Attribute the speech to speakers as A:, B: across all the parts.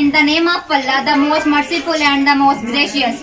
A: In the name of Allah, the most merciful and the most gracious.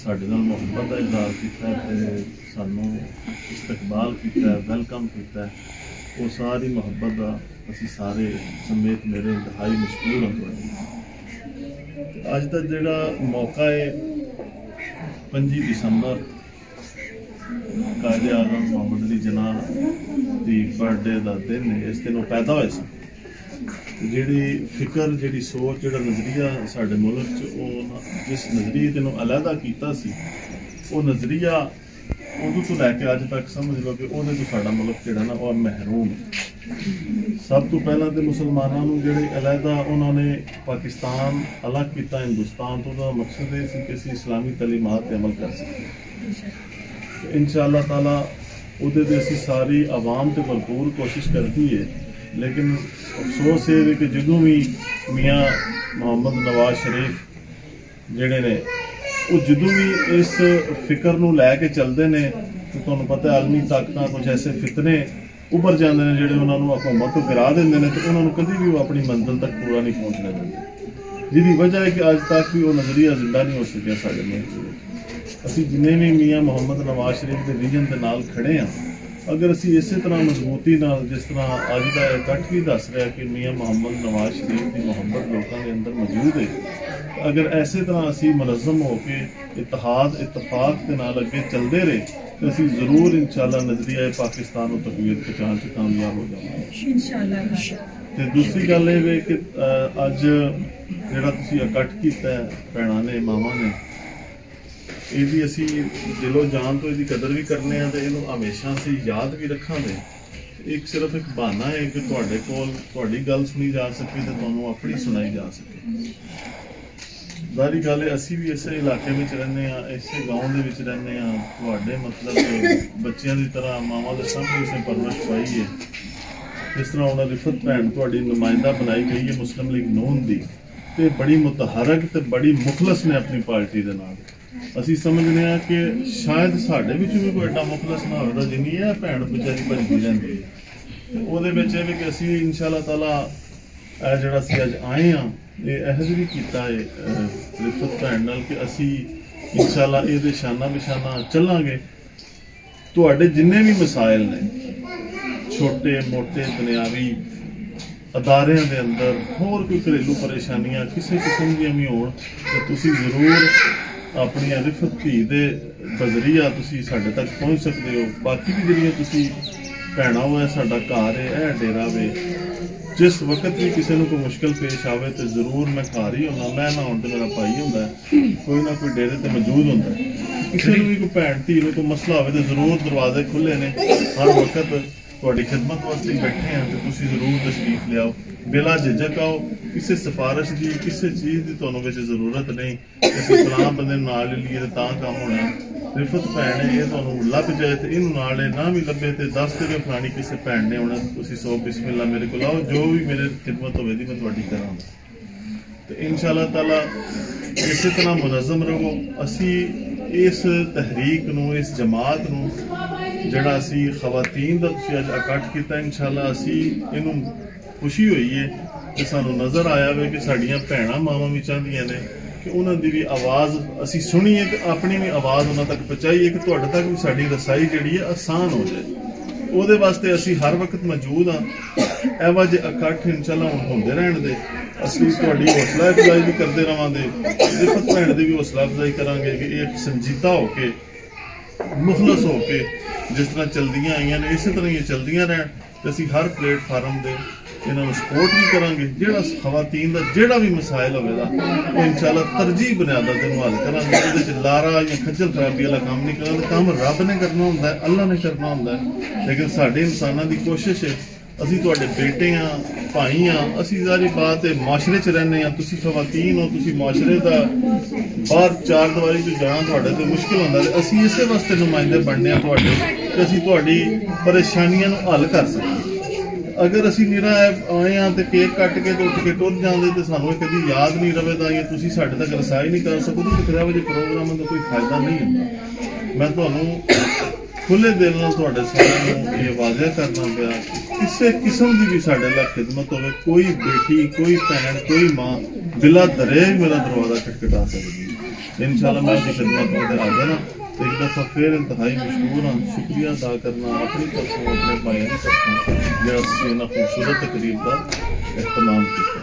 B: ਸਾਡੇ ਨਾਲ ਮੁਹੱਬਤ ਦਾ ਇਜ਼ਹਾਰ ਕੀਤਾ ਤੇ ਸਾਨੂੰ ਇਸਤਕਬਾਲ ਕੀਤਾ, ਵੈਲਕਮ ਕੀਤਾ, ਉਹ ਸਾਰੀ ਮੁਹੱਬਤ ਦਾ ਅਸੀਂ ਸਾਰੇ ਸਮੇਤ ਮੇਰੇ ਇੰਤਹਾਈ ਮਸ਼ਕੂਰ ਹਾਂ ਤੁਹਾਡੇ। ਅੱਜ ਦਾ ਜਿਹੜਾ ਮੌਕਾ ਹੈ 25 ਦਸੰਬਰ ਕਾਇਦੇ ਆਜ਼ਮ ਮੁਹੰਮਦ ਅਲੀ ਜਿਨਾਹ ਦੀ ਬਰਥਡੇ ਦਾ ਦਿਨ ਹੈ। ਇਸ ਦਿਨ ਉਹ ਪੈਦਾ ਹੋਏ ਸਨ। ਜਿਹੜੀ ਫਿਕਰ, ਜਿਹੜੀ ਸੋਚ, ਜਿਹੜਾ ਨਜ਼ਰੀਆ ਸਾਡੇ ਮੁਲਕ 'ਚ ਉਹ ਜਿਸ ਨਜ਼ਰੀਏ ਨੂੰ ਅਲੱਗਾ ਕੀਤਾ ਸੀ, ਉਹ ਨਜ਼ਰੀਆ ਉਦੋਂ ਤੋਂ ਲੈ ਕੇ ਅੱਜ ਤੱਕ ਸਮਝ ਲਓ ਕਿ ਉਹਦੇ ਤੋਂ ਸਾਡਾ ਮੁਲਕ ਜਿਹੜਾ ਨਾ ਉਹ ਮਹਿਰੂਮ ਹੈ। ਸਭ ਤੋਂ ਪਹਿਲਾਂ ਤਾਂ ਮੁਸਲਮਾਨਾਂ ਨੂੰ ਜਿਹੜੇ ਅਲੱਗਾ ਉਹਨਾਂ ਨੇ ਪਾਕਿਸਤਾਨ ਅਲੱਗ ਕੀਤਾ ਹਿੰਦੁਸਤਾਨ ਤੋਂ, ਉਹਦਾ ਮਕਸਦ ਇਹ ਸੀ ਕਿ ਅਸੀਂ ਇਸਲਾਮੀ ਤਾਲੀਮਾਤ 'ਤੇ ਅਮਲ ਕਰ ਸਕੀਏ। ਇੰਸ਼ਾਅੱਲਾ ਤਾਲਾ ਉਹਦੇ 'ਤੇ ਅਸੀਂ ਸਾਰੀ ਆਵਾਮ 'ਤੇ ਭਰਪੂਰ ਕੋਸ਼ਿਸ਼ ਕਰਦੀ ਹੈ। لیکن افسوس یہ کہ جدوں بھی میاں محمد نواز شریف جڑے نے وہ جدوں بھی اس فکر نو لے کے چلتے ہیں تو تمہیں پتہ ہے عالمی طاقتاں کچھ ایسے فتنے ابھر جاتے ہیں جڑے انہوں نے حکومت کو گرا دیں تو انہوں نے کبھی بھی وہ اپنی منزل تک پورا نہیں پہنچنے دیں، جی وجہ ہے کہ اج تک بھی وہ نظریہ زندہ نہیں ہو سکیا سارے ملک۔ اسی جنہیں بھی میاں محمد نواز شریف کے ویژن کے نال کھڑے ہیں، اگر اسی اسی طرح مضبوطی نال جس طرح اج کا اکٹھ بھی دس رہا کہ میاں محمد نواز شریف کی محبت لوگوں کے اندر موجود ہے، اگر ایسے طرح اسی منظم ہو کے اتحاد اتفاق کے نال اگے چلتے رہے تو اسی ضرور انشاءاللہ نظریہ پاکستان و تقویت پہچان سے کامیاب ہو جائیں۔ دوسری گل یہ کہ اج جڑا تسی اکٹھ کیتا ہے بھیناں نے ماواں نے، یہ اسی دل و جان تو یہ قدر بھی کرنے ہیں تو یہ ہمیشہ سے یاد بھی رکھا گے۔ ایک صرف ایک بہانہ ہے کہ تواڈے کول تواڈی گل سنی جا سکے تو تانوں اپنی سنائی جا سکے۔ ظاہری گل ہے اسی بھی اسے علاقے میں رہنے ہاں، اسے گاؤں دے وچ رہنے ہاں، تواڈے مطلب بچیاں دی طرح ماواں دے سامنے اسے پرورش پائی ہے۔ جس طرح انہاں رفت بھین تواڈی نمائندہ بنائی گئی ہے مسلم لیگ نون دی، تے بڑی متحرک تے بڑی مخلص نے اپنی پارٹی دے نال۔ اسی سمجھنے ہیں کہ شاید ساڈے وچ بھی کوئی ایڈا مخلص نہ ہوتا جنی ہے بھین بچاری بھجدی رہندی ہے۔ وہ کہ اسی انشاءاللہ تعالیٰ جڑا اسی اج آئے ہاں یہ عہد بھی کیتا ہے رفت بھین نال کہ اسی انشاءاللہ یہ شانہ بشانہ چلاں گے۔ تواڈے جننے بھی مسائل نے چھوٹے موٹے دنیاوی ادارے دے اندر اور کوئی گھریلو پریشانیاں کسی قسم دیا بھی ہون تو تسی ضرور اپنی رفت دھی دے بذریعہ تسی ساڈے تک پہنچ سکتے ہو۔ باقی بھی جڑیاں تسی بھیناں ہوئے ساڈا گھر ہے اے ڈیرا وے، جس وقت بھی کسی نو کوئی مشکل پیش آوے تو ضرور میں گھر ہی ہونا، میں نہ ہون تے میرا بھائی ہوندا ہے، کوئی نہ کوئی ڈیرے تے موجود ہوندا ہے۔ کسی نو بھی کوئی بھین دھی نو کوئی مسئلہ ہوئے تو ضرور دروازے کھلے نے، ہر وقت تواڈی خدمت واسطے بیٹھے ہیں تو تسی ضرور تشریف لے آؤ، بلا جھجک آؤ۔ کسی سفارش دی کسی چیز کی تمہیں ویسے ضرورت نہیں کہ فلاں بندے نال لیے تو کام ہونا۔ رفت بھین ہے یہ تمہیں لب جائے تو یہ نال نہ بھی لبے تو دس دے فلانی کسی بھین نے ہونا، تسی سو بسم اللہ میرے کو آؤ، جو بھی میرے خدمت ہوئے دی میں تواڈی کراں۔ تو انشاءاللہ تعالیٰ اسی طرح منظم رہو۔ اسی اس تحریک نو، اس جماعت نو جڑا اسی خواتین دا تسی اج اکٹھ کیتا انشاءاللہ اسی اینوں خوشی ہوئی ہے کہ سانوں نظر آیا ہوئے کہ ساڈیاں بھیناں ماواں بھی چاہندیاں نے کہ انہاں دی بھی آواز اسی سنی ہے کہ اپنی بھی آواز انہاں تک پہنچائی ہے کہ تواڈے تک بھی ساڈی رسائی جڑی ہے آسان ہو جائے۔ او دے واسطے اسی ہر وقت موجود ہاں۔ ایویں جے اکٹھ انشاءاللہ ہن ہوندے رہن دے، اسی تواڈی حوصلہ افزائی بھی کرتے رہاں دے، رفت بھین دی بھی حوصلہ افزائی کران گے کہ ایک سنجیدہ ہو کے مخلص ہو کے جس طرح چلدیاں آئیاں نے اسی طرح یہ چلدیاں رہن تے اسی ہر پلیٹ فارم دے انہوں نے سپورٹ بھی کریں گے۔ جہاں خواتین کا جہاں بھی مسائل ہوگا وہ انشاءاللہ ترجیح بنیادوں سے حل کریں گے۔ یہ لارا یا کھجل خرابی والا کام نہیں کرنا، کام رب نے کرنا ہوتا ہے، اللہ نے کرنا ہوتا ہے، لیکن سارے انسانوں کی کوشش ہے۔ اسی تواڈے بیٹے ہاں، بھائی ہاں، اسی ساری بات ہے معاشرے چ رہنے ہاں، تسی خواتین ہو، تسی معاشرے دا باہر چار دیواری چ جانا تواڈے تے مشکل ہوندا ہے۔ اسی اسے واسطے نمائندے بننے ہاں تواڈے کہ اسی تواڈی پریشانیاں نو حل کر سکیں۔ اگر اسی نیرا آئے ہاں تو کیک کٹ کے تو اٹھ کے ٹر جاندے تو سانوں کدی یاد نہیں رہے گا یا تسی ساڈے تک رسائی نہیں کر سکو تو پھر وجہ پروگراموں کا کوئی فائدہ نہیں ہوتا۔ میں تمہوں کھلے دل نال تواڈے سارے یہ واضح کرنا پیا کسی قسم کی بھی ساڈے لائ خدمت ہوئے، کوئی بیٹی، کوئی بھین، کوئی ماں بلا درے میرا دروازہ کھٹکھٹا سکتی ہے۔ انشاءاللہ میں اپنی خدمت میں حاضر ہوں. ایک دفعہ پھر انتہائی مشکور ہوں. شکریہ ادا کرنا اپنی طرفوں اپنے بھائیوں کی طرفوں جہاں اسی انہاں خوبصورت تقریب کا اہتمام کیا.